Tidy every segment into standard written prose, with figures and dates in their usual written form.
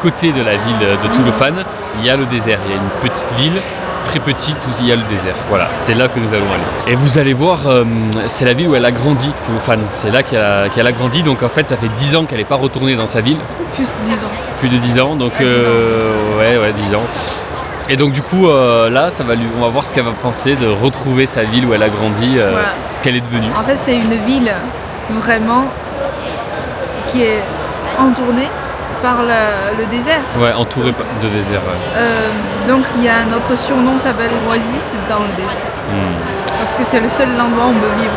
côté de la ville de Touloufane, il y a le désert. Il y a une petite ville très petite où il y a le désert. Voilà, c'est là que nous allons aller. Et vous allez voir, c'est la ville où elle a grandi, Touloufane. C'est là qu'elle a grandi. Donc en fait, ça fait 10 ans qu'elle n'est pas retournée dans sa ville. Plus de 10 ans. Plus de 10 ans, donc ouais, 10 ans. Et donc du coup, là, on va voir ce qu'elle va penser de retrouver sa ville où elle a grandi, Voilà. ce qu'elle est devenue. En fait, c'est une ville vraiment qui est entourée par le désert. Ouais, entourée de désert. Ouais. Donc il y a notre surnom s'appelle Oasis dans le désert. Parce que c'est le seul endroit où on peut vivre.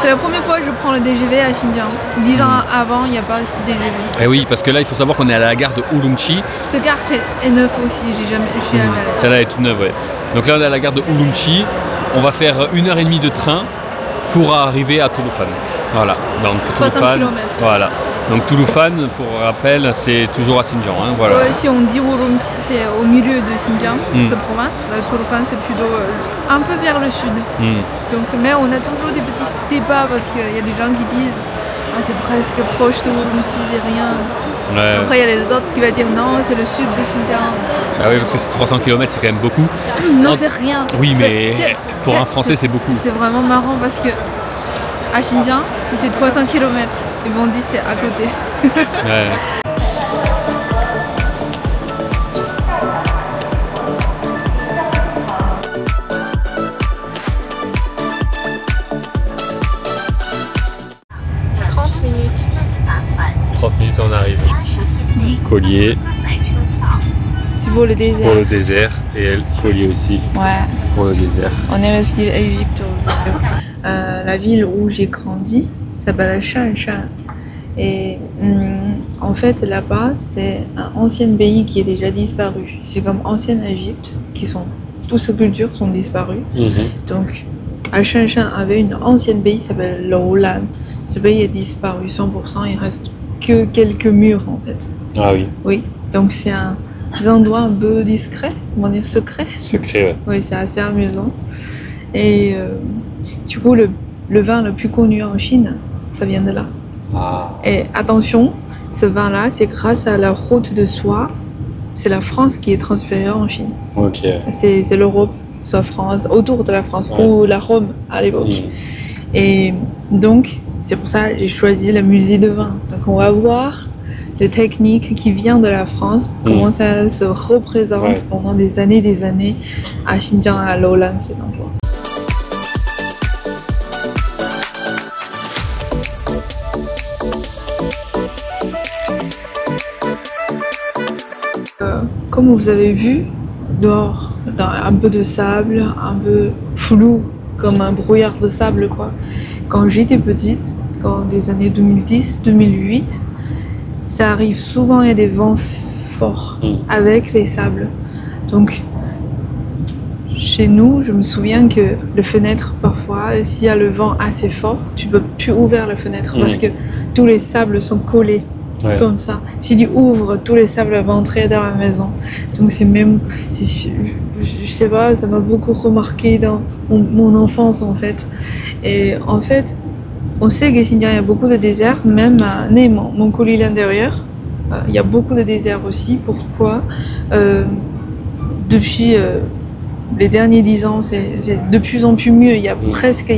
C'est la première fois que je prends le TGV à Xinjiang. 10 ans avant, il n'y a pas de TGV. Et oui, parce que là, il faut savoir qu'on est à la gare de Urumqi. Ce gare est neuf aussi, je suis jamais allée. Celle-là est toute neuve, ouais. Donc là, on est à la gare de Urumqi. On va faire 1h30 de train pour arriver à Touloufane. Voilà. Donc 300 Touloufane, km. voilà. Donc Touloufane, pour rappel, c'est toujours à Xinjiang. Hein, voilà. Si on dit Urumqi, c'est au milieu de Xinjiang, cette province. Touloufane, c'est plutôt un peu vers le sud. Donc, mais on a toujours des petits débats parce qu'il y a des gens qui disent c'est presque proche de Urumqi, c'est rien. Ouais. Après, il y a les autres qui vont dire non, c'est le sud de Xinjiang. Ah oui, parce que c'est 300 km, c'est quand même beaucoup. Non, c'est rien. Oui, mais pour un Français, c'est beaucoup. C'est vraiment marrant parce que à Xinjiang, si c'est 300 km, ils vont dire c'est à côté. Ouais. On arrive. Collier. C'est pour le désert. Pour le désert. Et elle, collier aussi. Ouais. Pour le désert. On est le style Égypte. La ville où j'ai grandi s'appelle Shanshan. Et en fait, là-bas, c'est un ancien pays qui est déjà disparu. C'est comme ancienne Égypte, toutes ces cultures sont disparues. Donc, à Shanshan avait une ancienne pays qui s'appelle Lowland. Ce pays est disparu 100%, il reste que quelques murs en fait. Ah oui. Oui, donc c'est un endroit un peu discret, on va dire secret. Secret, ouais. Oui, c'est assez amusant. Et du coup, le vin le plus connu en Chine, ça vient de là. Ah. Et attention, ce vin-là, c'est grâce à la route de soie, c'est la France qui est transférée en Chine. Ok. C'est l'Europe, soit France, autour de la France, ou la Rome à l'époque. Et donc, c'est pour ça que j'ai choisi le musée de vin. Donc on va voir la technique qui vient de la France, comment ça se représente pendant des années à Xinjiang, à Lowland, cet endroit. Comme vous avez vu, dehors, dans un peu de sable, un peu flou, comme un brouillard de sable quoi. Quand j'étais petite, dans des années 2010-2008, ça arrive souvent, il y a des vents forts avec les sables. Donc, chez nous, je me souviens que les fenêtres, parfois, s'il y a le vent assez fort, tu peux plus ouvrir la fenêtre parce que tous les sables sont collés. Comme ça. Si tu ouvres, tous les sables vont entrer dans la maison. Donc c'est même, je sais pas, ça m'a beaucoup remarqué dans mon enfance en fait. Et en fait, on sait que Xinjiang, il y a beaucoup de déserts, même à Mongolie l'intérieur, il y a beaucoup de déserts aussi. Pourquoi depuis les derniers 10 ans, c'est de plus en plus mieux. Il y a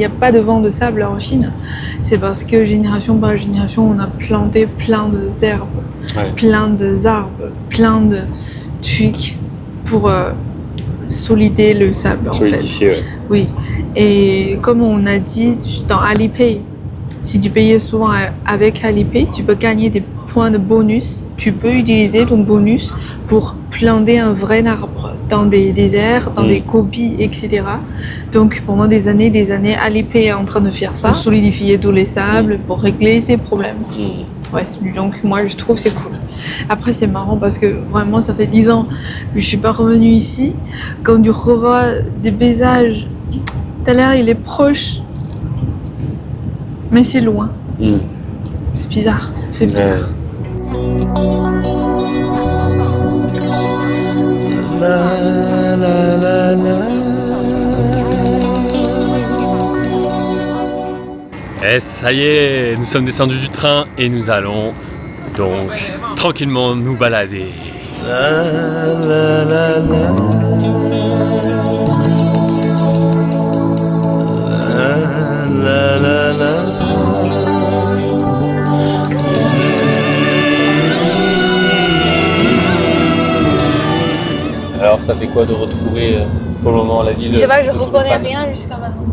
pas de vent de sable en Chine. C'est parce que génération par génération, on a planté plein d'herbes, plein d'arbres, plein de trucs pour solidifier le sable. En fait. Oui. Et comme on a dit dans Alipay, si tu payes souvent avec Alipay, tu peux gagner des points de bonus. Tu peux utiliser ton bonus pour planter un vrai arbre dans des déserts, dans des copies, etc. Donc pendant des années, Alipay est en train de faire ça, pour solidifier tous les sables, pour régler ces problèmes. Ouais, donc moi je trouve c'est cool. Après c'est marrant parce que vraiment ça fait 10 ans que je suis pas revenue ici. Quand tu revois des paysages, t'as l'air il est proche, mais c'est loin. C'est bizarre, ça te fait bizarre. La, la, la, la. Et ça y est, nous sommes descendus du train et nous allons donc tranquillement nous balader. Alors ça fait quoi de retrouver pour le moment la ville? Je sais pas, je reconnais rien jusqu'à maintenant.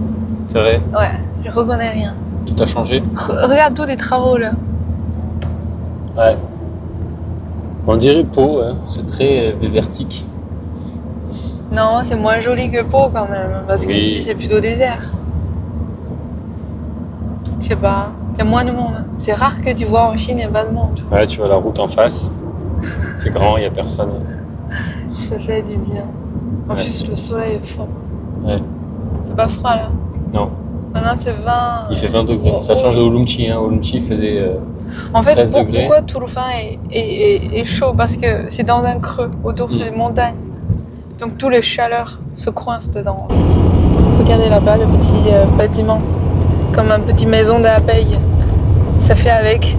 C'est vrai? Ouais, je reconnais rien. Tout a changé? Regarde tous les travaux là. Ouais. On dirait Pau, hein. C'est très désertique. Non, c'est moins joli que Pau quand même, parce que ici c'est plutôt désert. Je sais pas, il y a moins de monde. C'est rare que tu vois en Chine, il n'y a pas de monde. Ouais, tu vois la route en face. C'est grand, il n'y a personne. Ça fait du bien. En plus, le soleil est fort. Ouais. C'est pas froid là? Non. Maintenant c'est 20. Il fait 20 degrés. Ça change de Urumqi. Hein. Urumqi faisait en fait, 13 degrés. Pourquoi Turfan est chaud? Parce que c'est dans un creux. Autour, c'est des montagnes. Donc, toutes les chaleurs se coincent dedans. Regardez là-bas le petit bâtiment. Comme une petite maison d'abeilles. Ça fait avec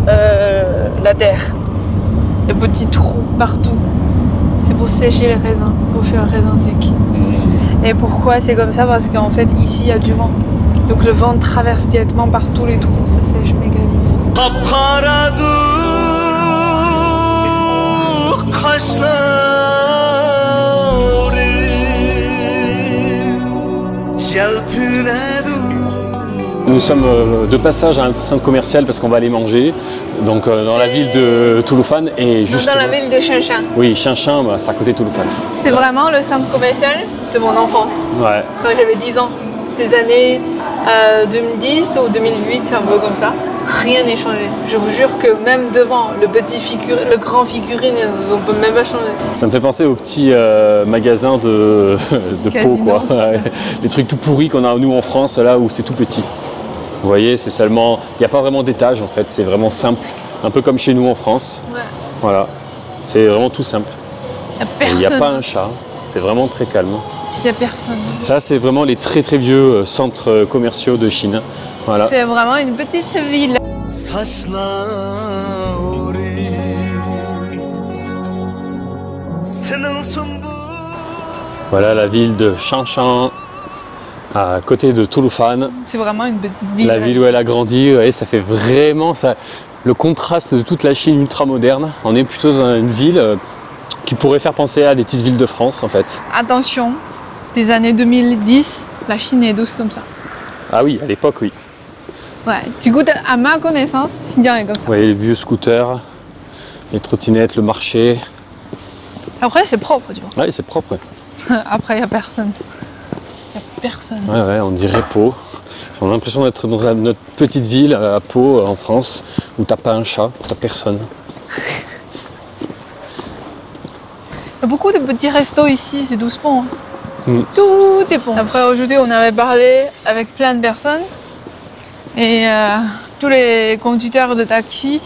la terre. Les petits trous partout. C'est pour sécher les raisins, pour faire le raisin sec. Et pourquoi c'est comme ça? Parce qu'en fait, ici, il y a du vent. Donc le vent traverse directement par tous les trous, ça sèche méga vite. Nous sommes de passage à un centre commercial parce qu'on va aller manger, donc dans la ville de Touloufan et juste dans la ville de Shanshan. Oui, Shanshan, bah, c'est à côté de Touloufan. C'est vraiment le centre commercial de mon enfance. Ouais. Quand j'avais 10 ans, des années 2010 ou 2008, un peu comme ça. Rien n'est changé. Je vous jure que même devant le grand figurine, on peut même pas changer. Ça me fait penser aux petits magasins de Pau, quoi. Les trucs tout pourris qu'on a nous en France, là où c'est tout petit. Vous voyez, c'est seulement... Il n'y a pas vraiment d'étage en fait, c'est vraiment simple. Un peu comme chez nous en France. Ouais. Voilà. C'est vraiment tout simple. Il n'y a pas un chat. C'est vraiment très calme. Il n'y a personne. Ça, c'est vraiment les très très vieux centres commerciaux de Chine. Voilà. C'est vraiment une petite ville. Voilà la ville de Shanshan, à côté de Touloufan. C'est vraiment une petite ville. La ville où elle a grandi, ouais, ça fait vraiment ça, le contraste de toute la Chine ultra moderne. On est plutôt dans une ville qui pourrait faire penser à des petites villes de France en fait. Attention, des années 2010, la Chine est douce comme ça. Ah oui, à l'époque, oui. Ouais, tu goûtes à ma connaissance, Xinjiang est comme ça. Oui, les vieux scooters, les trottinettes, le marché. Après, c'est propre, tu vois. Oui, c'est propre. Après, il n'y a personne. Il n'y a personne. Ouais, on dirait Pau. On a l'impression d'être dans notre petite ville à Pau, en France, où t'as pas un chat, t'as personne. Il y a beaucoup de petits restos ici, c'est doucement. Tout est bon. Après, aujourd'hui, on avait parlé avec plein de personnes. Et tous les conducteurs de taxi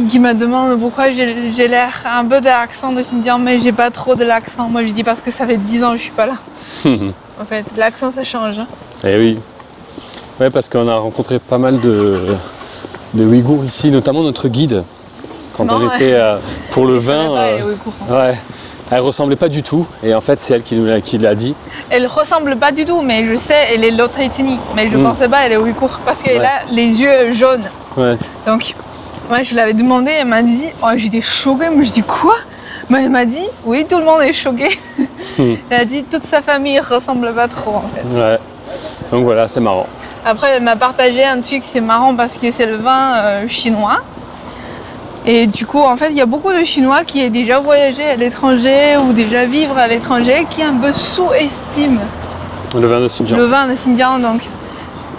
qui me demandent pourquoi j'ai l'air un peu de l'accent de Xinjiang, mais j'ai pas trop de l'accent. Moi, je dis parce que ça fait 10 ans que je suis pas là. En fait, l'accent, ça change. Eh oui. Ouais, parce qu'on a rencontré pas mal de Ouïghours ici, notamment notre guide. Quand on était pour le vin. Ouais. Elle ressemblait pas du tout, et en fait c'est elle qui l'a dit. Elle ressemble pas du tout, mais je sais, elle est l'autre ethnie. Mais je pensais pas, elle est ouïghour, parce qu'elle a les yeux jaunes. Ouais. Donc, moi je l'avais demandé, elle m'a dit, oh, j'étais choquée, mais je dis quoi? Mais elle m'a dit, oui, tout le monde est choqué. Elle a dit, toute sa famille ressemble pas trop en fait. Ouais. Donc voilà, c'est marrant. Après, elle m'a partagé un truc, c'est marrant parce que c'est le vin chinois. Et du coup, en fait, il y a beaucoup de Chinois qui ont déjà voyagé à l'étranger ou déjà vivre à l'étranger qui un peu sous-estiment le vin de Xinjiang. Le vin de Xinjiang, donc,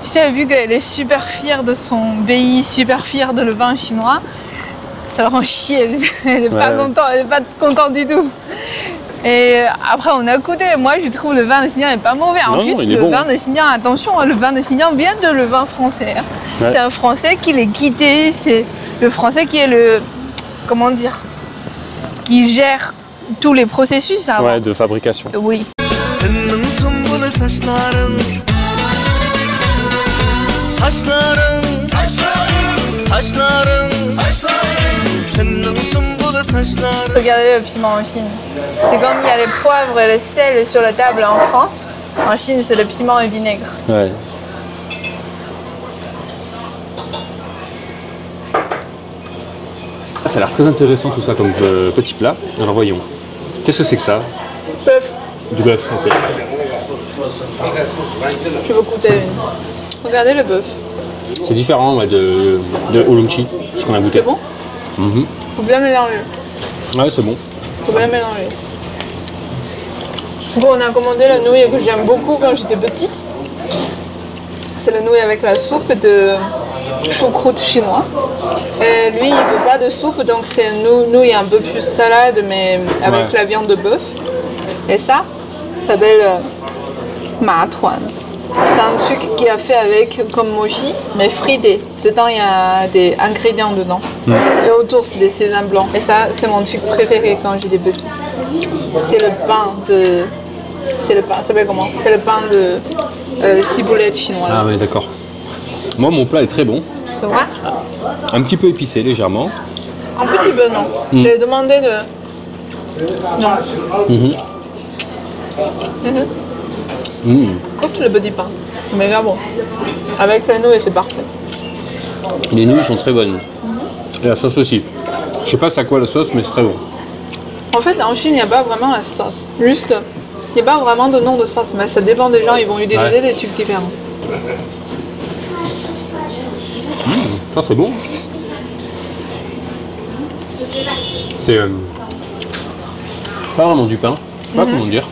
tu sais, vu qu'elle est super fière de son pays, super fière de le vin chinois, ça la rend chier. Elle n'est pas contente, elle n'est pas contente du tout. Et après, on a goûté. Moi, je trouve le vin de Xinjiang n'est pas mauvais. En plus, le vin de Xinjiang, attention, le vin de Xinjiang vient de le vin français. Ouais. C'est un Français qui l'a guidé. C'est le Français qui est le, comment dire, qui gère tous les processus avant. Ouais, de fabrication. Oui. Regardez le piment en Chine. C'est comme il y a les poivres et le sel sur la table en France. En Chine, c'est le piment et vinaigre. Ouais. Ça a l'air très intéressant tout ça comme petit plat. Alors voyons. Qu'est-ce que c'est que ça? Bœuf. Du bœuf, ok. Je veux goûter une. Regardez le bœuf. C'est différent ouais, de Oolong-chi, ce qu'on a goûté. C'est bon? Faut bien mélanger. Ouais, c'est bon. Faut bien mélanger. Bon, on a commandé le nouille que j'aime beaucoup quand j'étais petite. C'est le nouille avec la soupe de choucroute chinois. Et lui, il veut pas de soupe, donc c'est une nouille un peu plus salade, mais avec la viande de bœuf. Et ça s'appelle ma tuan. C'est un truc qui a fait avec comme mochi, mais frité. Dedans, il y a des ingrédients dedans. Et autour, c'est des sésames blancs. Et ça, c'est mon truc préféré quand j'étais petite. C'est le pain de... C'est le pain, ça s'appelle comment? C'est le pain de ciboulette chinoise. Ah oui, d'accord. Moi, mon plat est très bon. C'est vrai? Un petit peu épicé, légèrement. Un petit peu, non. J'ai demandé de... Non. Goûte le petit pain. Mais là, bon. Avec la nouille, c'est parfait. Les nouilles sont très bonnes. Et la sauce aussi. Je sais pas c'est à quoi la sauce, mais c'est très bon. En fait, en Chine, il n'y a pas vraiment la sauce. Juste, il n'y a pas vraiment de nom de sauce, mais ça dépend des gens, ils vont utiliser des trucs différents. Ça, c'est bon. C'est pas vraiment du pain. Je sais pas comment dire.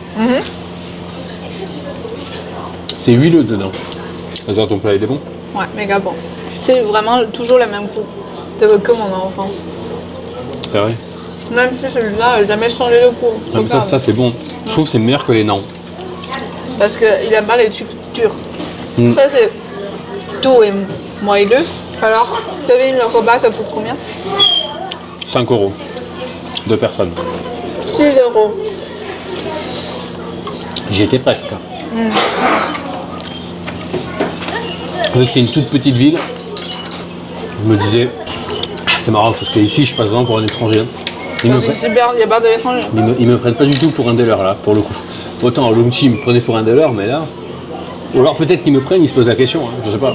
C'est huileux dedans. Attends, ton plat, il est bon? Ouais, méga bon. C'est vraiment toujours le même goût. C'est comme en enfance. C'est vrai. Même si celui-là n'a jamais changé de goût. Ah, mais ça c'est bon. Je trouve que c'est meilleur que les naans. Parce qu'il aime pas les trucs durs. Ça, c'est tout et moelleux. Alors, devine le repas, ça coûte combien? 5 €. 2 personnes. 6 €. J'y étais presque. Vu que c'est une toute petite ville, je me disais, c'est marrant parce qu'ici je passe vraiment pour un étranger. Il n'y a pas d'étranger. Ils me prennent pas du tout pour un dealer là, pour le coup. Autant à Oolong-chi, ils me prenaient pour un dealer, mais là. Ou alors peut-être qu'ils me prennent, ils se posent la question, hein, je sais pas.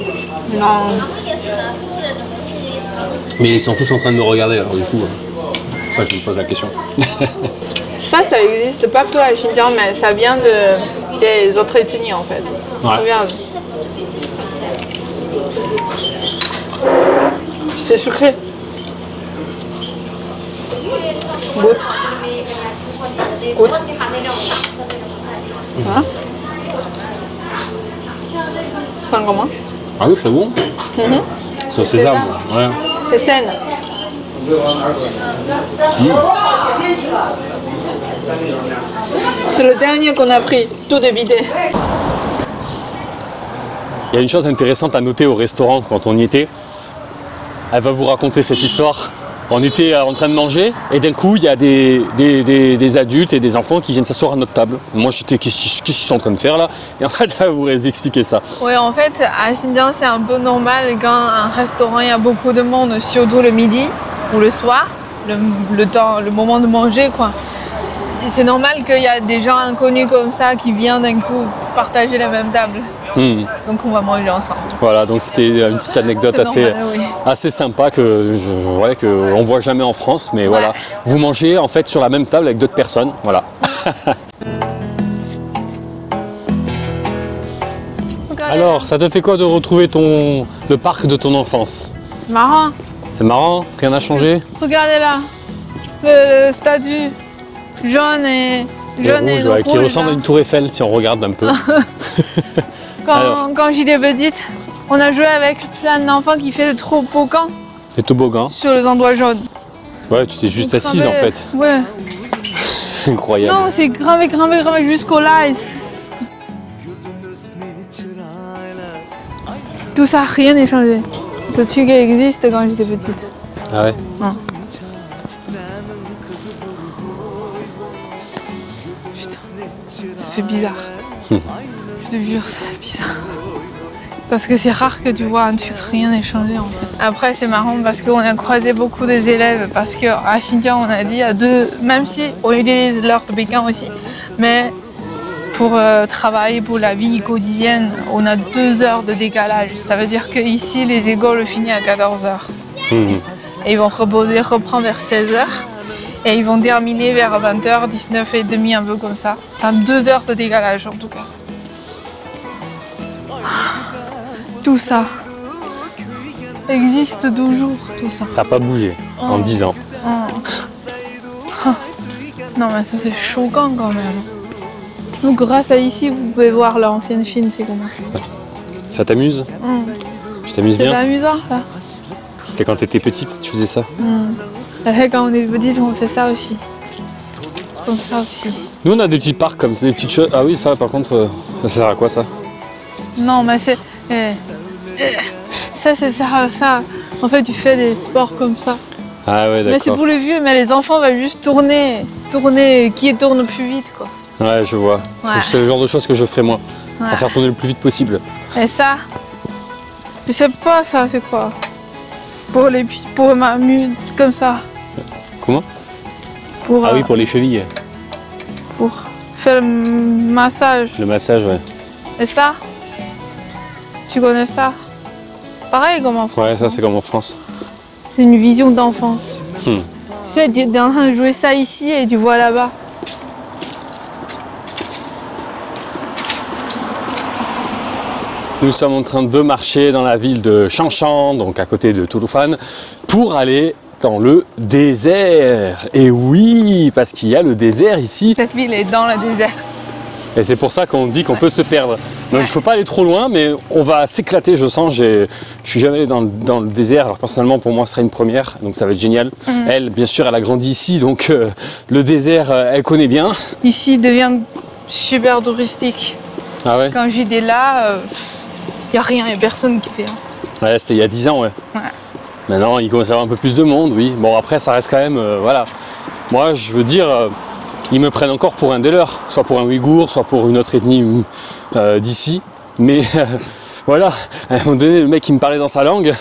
Non. Mais ils sont tous en train de me regarder, alors du coup, c'est ça que je me pose la question. Ça existe pas que à Xinjiang, mais ça vient des autres ethnies en fait. Ouais. Regarde. C'est sucré. Goûte. Goûte. Hein? C'est comment? Ah oui, c'est bon. C'est au sésame, ouais. C'est saine. C'est le dernier qu'on a pris, tout de vidé. Il y a une chose intéressante à noter au restaurant quand on y était. Elle va vous raconter cette histoire. On était en train de manger et d'un coup il y a des adultes et des enfants qui viennent s'asseoir à notre table. Moi j'étais, qu'est-ce qu'ils sont en train de faire là? Et en fait elle va vous expliquer ça. Oui, en fait à Xinjiang c'est un peu normal quand un restaurant il y a beaucoup de monde, surtout le midi ou le soir, le moment de manger quoi. C'est normal qu'il y a des gens inconnus comme ça qui viennent d'un coup partager la même table. Donc on va manger ensemble. Voilà, donc c'était une petite anecdote assez sympa que on voit jamais en France, mais voilà. Vous mangez en fait sur la même table avec d'autres personnes, voilà. Alors, ça te fait quoi de retrouver le parc de ton enfance? C'est marrant. C'est marrant, rien n'a changé? Regardez là, le statut jaune et rouge, ouais, qui ressemble à une tour Eiffel si on regarde un peu. Quand j'étais petite, on a joué avec plein d'enfants qui faisaient des toboggans. Des toboggans? Sur les endroits jaunes. Ouais, tu t'es juste assise en fait. Ouais. Incroyable. Non, c'est gravé jusqu'au là. Tout ça, rien n'est changé. Ce truc existe quand j'étais petite. Ah ouais? Non. Putain, ça fait bizarre. Je te jure, ça fait bizarre. Parce que c'est rare que tu vois un truc rien n'est changé en fait. Après c'est marrant parce qu'on a croisé beaucoup des élèves parce qu'à Xinjiang on a dit à deux, même si on utilise l'heure de Pékin aussi, mais pour travailler pour la vie quotidienne, on a 2 heures de décalage. Ça veut dire qu'ici les écoles finissent à 14 h. Et ils vont reposer, reprendre vers 16 h. Et ils vont terminer vers 20 h, 19h30, un peu comme ça. Dans 2 heures de décalage en tout cas. Tout ça existe toujours, tout ça. Ça n'a pas bougé en 10 ans. Non mais ça c'est choquant quand même. Donc grâce à ici, vous pouvez voir l'ancienne Chine, c'est comment. Ça t'amuse? Tu t'amuses bien? C'est amusant ça. C'est quand t'étais petite, tu faisais ça? Après, quand on est petite, on fait ça aussi. Comme ça aussi. Nous on a des petits parcs comme ça, des petites choses. Ah oui, ça par contre, ça sert à quoi ça? Non mais c'est... ça sert à ça. En fait, tu fais des sports comme ça. Ah ouais, d'accord. Mais c'est pour les vieux, mais les enfants vont juste tourner, qui tourne plus vite quoi. Ouais, je vois. Ouais. C'est le genre de choses que je ferais moi. Ouais. À faire tourner le plus vite possible. Et ça, je sais pas ça, c'est quoi? Pour m'amuser comme ça. Comment? Pour, Ah oui, pour les chevilles. pour faire le massage. Le massage, ouais. Et ça? Tu connais ça? Pareil comme en France. Ouais, ça c'est comme en France. C'est une vision d'enfance. Hmm. Tu sais, tu es en train de jouer ça ici et tu vois là-bas. Nous sommes en train de marcher dans la ville de Changshan, donc à côté de Touloufan, pour aller dans le désert. Et oui, parce qu'il y a le désert ici. Cette ville est dans le désert. Et c'est pour ça qu'on dit qu'on peut se perdre. Donc il ne faut pas aller trop loin, mais on va s'éclater, je sens. Je suis jamais allé dans le désert. Alors personnellement, pour moi, ce sera une première, donc ça va être génial. Elle, bien sûr, elle a grandi ici, donc le désert, elle connaît bien. Ici devient super touristique. Ah ouais? Quand j'étais là, il n'y a rien, il n'y a personne qui fait. Ouais, c'était il y a 10 ans, ouais. Ouais. Maintenant, il commence à y avoir un peu plus de monde, oui. Bon, après, ça reste quand même, voilà. Moi, je veux dire, ils me prennent encore pour un des leurs, soit pour un Ouïghour, soit pour une autre ethnie d'ici. Mais voilà, à un moment donné, le mec, il me parlait dans sa langue.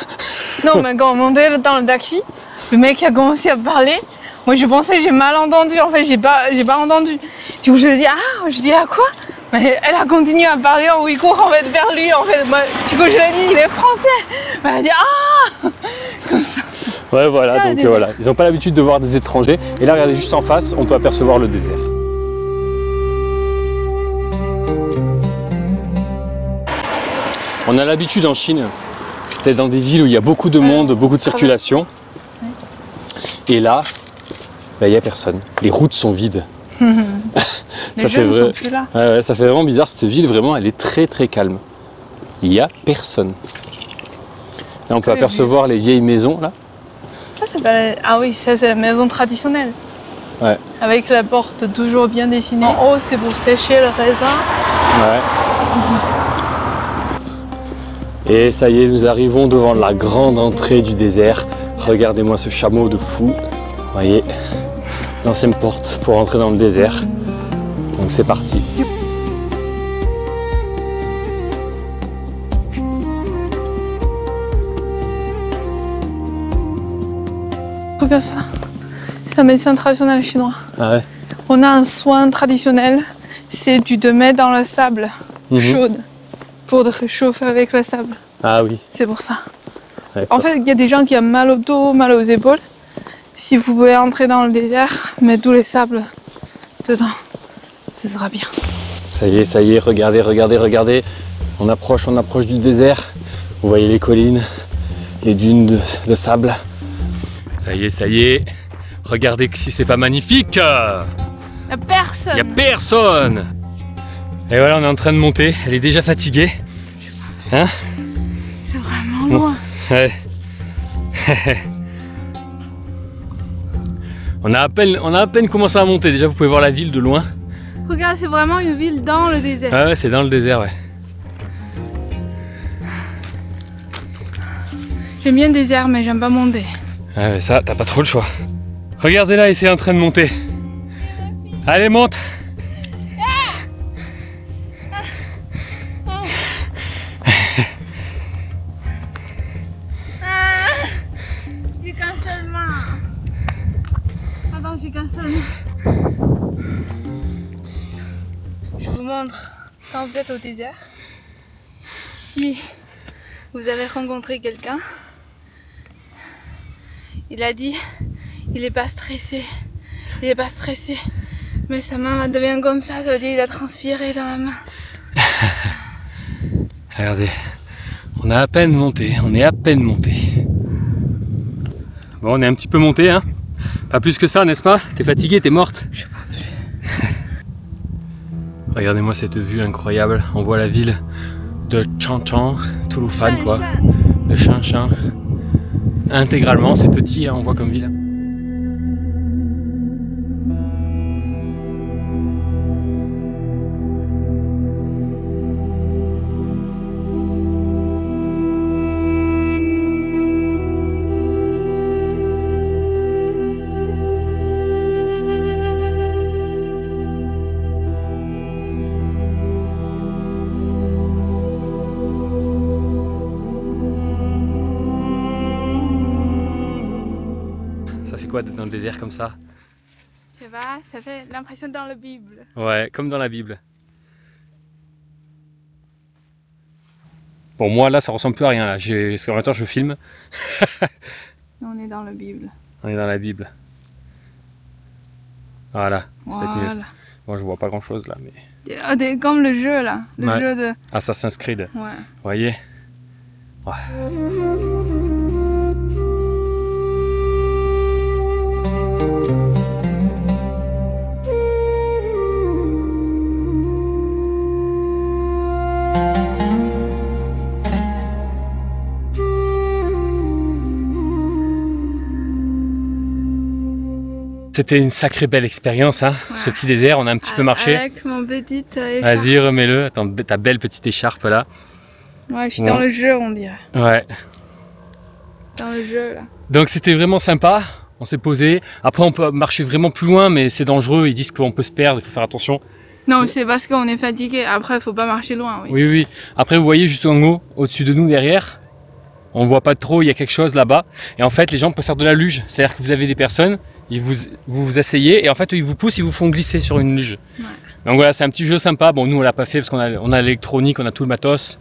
Non, mais quand on montait dans le taxi, le mec a commencé à parler. Moi, je pensais que j'ai mal entendu. En fait, j'ai pas entendu. Du coup, je lui ai dit, je dis à quoi? Mais elle a continué à parler en ouïghour en fait vers lui en fait. Moi, du coup je lui ai dit il est français. Elle a dit comme ça. Ouais voilà, donc voilà. Ils n'ont pas l'habitude de voir des étrangers. Et là regardez juste en face, on peut apercevoir le désert. On a l'habitude en Chine d'être dans des villes où il y a beaucoup de monde, beaucoup de circulation. Et là, il n'y a personne. Les routes sont vides. Ça fait sont plus là. Ouais, ça fait vraiment bizarre, cette ville, vraiment, elle est très très calme. Il n'y a personne. Là, on peut apercevoir les vieilles maisons, là. Ça, c'est pas la... Ah oui, ça, c'est la maison traditionnelle. Ouais. Avec la porte toujours bien dessinée. En haut, c'est pour sécher le raisin. Ouais. Et ça y est, nous arrivons devant la grande entrée du désert. Regardez-moi ce chameau de fou. Vous voyez, l'ancienne porte pour entrer dans le désert. Donc c'est parti. Regarde ça. C'est la médecine traditionnelle chinoise. Ah ouais. On a un soin traditionnel, c'est tu te mets dans le sable chaude pour te réchauffer avec le sable. Ah oui. C'est pour ça. En fait, il y a des gens qui ont mal au dos, mal aux épaules. Si vous pouvez entrer dans le désert, mettre tous les sables dedans, ce sera bien. Ça y est, regardez, regardez, regardez. On approche du désert. Vous voyez les collines, les dunes de sable. Ça y est. Regardez si c'est pas magnifique. Y'a personne. Y a personne. Et voilà, on est en train de monter. Elle est déjà fatiguée. Hein? C'est vraiment loin. Ouais. on a à peine commencé à monter. Déjà, vous pouvez voir la ville de loin. Regarde, c'est vraiment une ville dans le désert. Ouais, c'est dans le désert, ouais. J'aime bien le désert, mais j'aime pas monter. Ouais, mais ça, t'as pas trop le choix. Regardez là, c'est en train de monter. Allez, monte. Je vous montre quand vous êtes au désert. Si vous avez rencontré quelqu'un, il a dit il n'est pas stressé, il n'est pas stressé, mais sa main devient comme ça veut dire qu'il a transpiré dans la main. Regardez, on a à peine monté, on est à peine monté. Bon, on est un petit peu monté, hein. Pas plus que ça, n'est-ce pas? T'es fatiguée, t'es morte? Je sais pas plus. Regardez-moi cette vue incroyable, on voit la ville de Changchun, Touloufan quoi, de Shanshan. Intégralement, c'est petit, hein, on voit comme ville. D'être dans le désert comme ça? Je sais pas, ça fait l'impression dans la Bible. Ouais, comme dans la Bible. Bon, moi là, ça ressemble plus à rien là. Parce qu'en même temps, je filme. On est dans la Bible. On est dans la Bible. Voilà, c'est peut-être mieux. Bon, je vois pas grand chose là, mais. Comme le jeu là, le jeu de. Assassin's Creed. Ouais. Vous voyez? Ouais. C'était une sacrée belle expérience, hein, ouais. Ce petit désert, on a un petit peu marché. Avec mon petit écharpe. Vas-y, remets-le, ta belle petite écharpe là. Ouais, je suis dans le jeu, on dirait. Ouais. Dans le jeu là. Donc c'était vraiment sympa, on s'est posé. Après on peut marcher vraiment plus loin, mais c'est dangereux, ils disent qu'on peut se perdre, il faut faire attention. Non, c'est parce qu'on est fatigué, après il faut pas marcher loin. Oui. Oui, oui. Après vous voyez juste en haut, au-dessus de nous, derrière, on voit pas trop, il y a quelque chose là-bas. Et en fait les gens peuvent faire de la luge, c'est-à-dire que vous avez des personnes, vous vous asseyez et en fait ils vous poussent, ils vous font glisser sur une luge. Ouais. Donc voilà, c'est un petit jeu sympa. Bon, nous on l'a pas fait parce qu'on a l'électronique, on a tout le matos.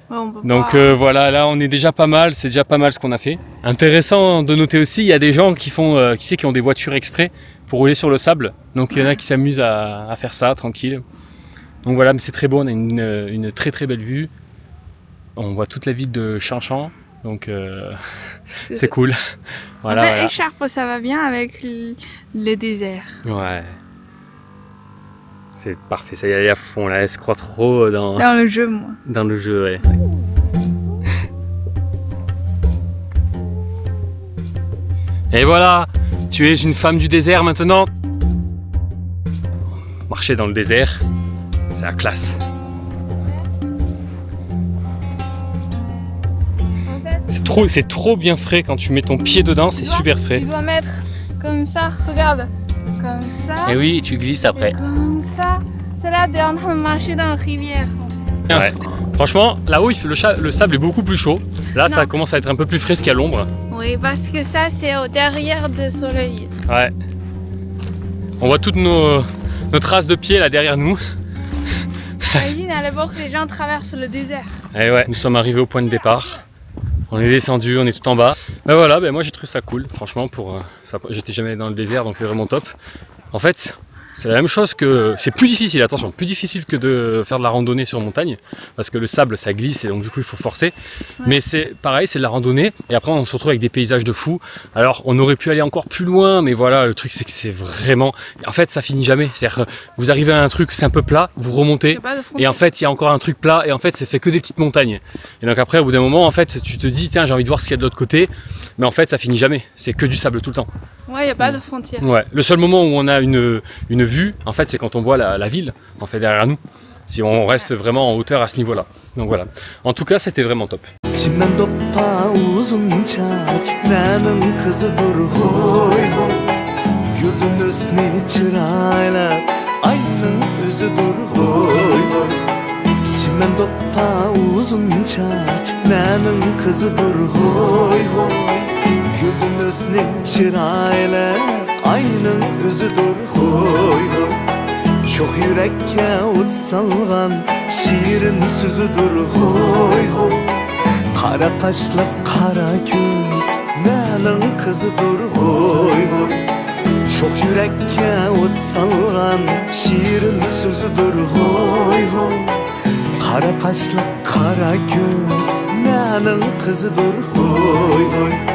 Ouais, donc voilà, là on est déjà pas mal, c'est déjà pas mal ce qu'on a fait. Intéressant de noter aussi, il y a des gens qui font, qui ont des voitures exprès pour rouler sur le sable. Donc il y en a qui s'amusent à faire ça tranquille. Donc voilà, mais c'est très beau, on a une très très belle vue. On voit toute la ville de Shanshan. Donc c'est cool. Voilà, en fait, voilà. Écharpe, ça va bien avec le désert. Ouais. C'est parfait, ça y est à fond là, elle se croit trop dans le jeu, moi. Dans le jeu, ouais. Et voilà, tu es une femme du désert maintenant. Marcher dans le désert, c'est la classe. C'est trop bien frais quand tu mets ton pied dedans, c'est super frais. Tu dois mettre comme ça, regarde, comme ça. Et oui, tu glisses après. Comme ça, c'est là, t'es en train de marcher dans la rivière. Ouais. Franchement, là-haut, le sable est beaucoup plus chaud. Là, ça commence à être un peu plus frais qu'à l'ombre. Oui, parce que ça, c'est au derrière du soleil. Ouais. On voit toutes nos traces de pieds là derrière nous. Imagine à l'époque, les gens traversent le désert. Et ouais, nous sommes arrivés au point de départ. On est descendu, on est tout en bas. Ben voilà, ben moi j'ai trouvé ça cool, franchement, j'étais jamais allé dans le désert, donc c'est vraiment top. En fait, c'est la même chose que... C'est plus difficile, attention, plus difficile que de faire de la randonnée sur montagne, parce que le sable, ça glisse, et donc du coup, il faut forcer. Ouais. Mais c'est pareil, c'est de la randonnée, et après, on se retrouve avec des paysages de fou. Alors, on aurait pu aller encore plus loin, mais voilà, le truc, c'est que c'est vraiment... En fait, ça finit jamais. C'est-à-dire que vous arrivez à un truc, c'est un peu plat, vous remontez, et en fait, il y a encore un truc plat, et en fait, c'est fait que des petites montagnes. Et donc après, au bout d'un moment, en fait, tu te dis, tiens, j'ai envie de voir ce qu'il y a de l'autre côté, mais en fait, ça finit jamais. C'est que du sable tout le temps. Ouais, il n'y a pas de frontière. Ouais, le seul moment où on a une vue, en fait, c'est quand on voit la ville, en fait, derrière nous. Si on reste vraiment en hauteur à ce niveau-là. Donc voilà. En tout cas, c'était vraiment top. ayның өзüdür hoy hoy. Çok yürekke ot salgan şiirin sözüdür hoy hoy. Kara kaşlı kara göz menin kızıdır hoy hoy. Çok yürekke ot salgan şiirin sözüdür hoy hoy. Kara kaşlı kara göz menin kızıdır hoy hoy.